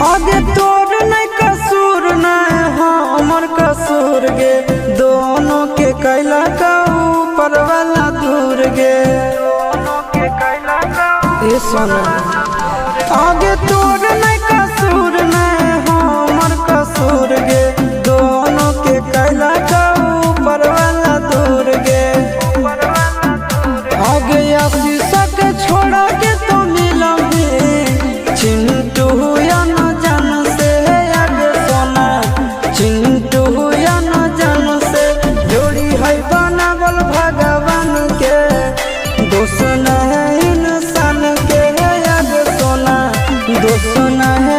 आगे तोर नहीं कसूर नहीं हमर कसूर गे, दोनों के कैला का ऊपर वाला दूर गे। ए सोना आगे तोर नहीं कसूर नहीं हमर कसूर गे, दोनों के कैला का ऊपर वाला दूर गे। आगे शीशा के छोड़ा के तो मिलोगे चिंटू या न जान से, आगे सोना चिंटू या न जान से। जोड़ी है बनावल भगवान के, दोस्त न है इंसान के, आगे सोना दोस्त न है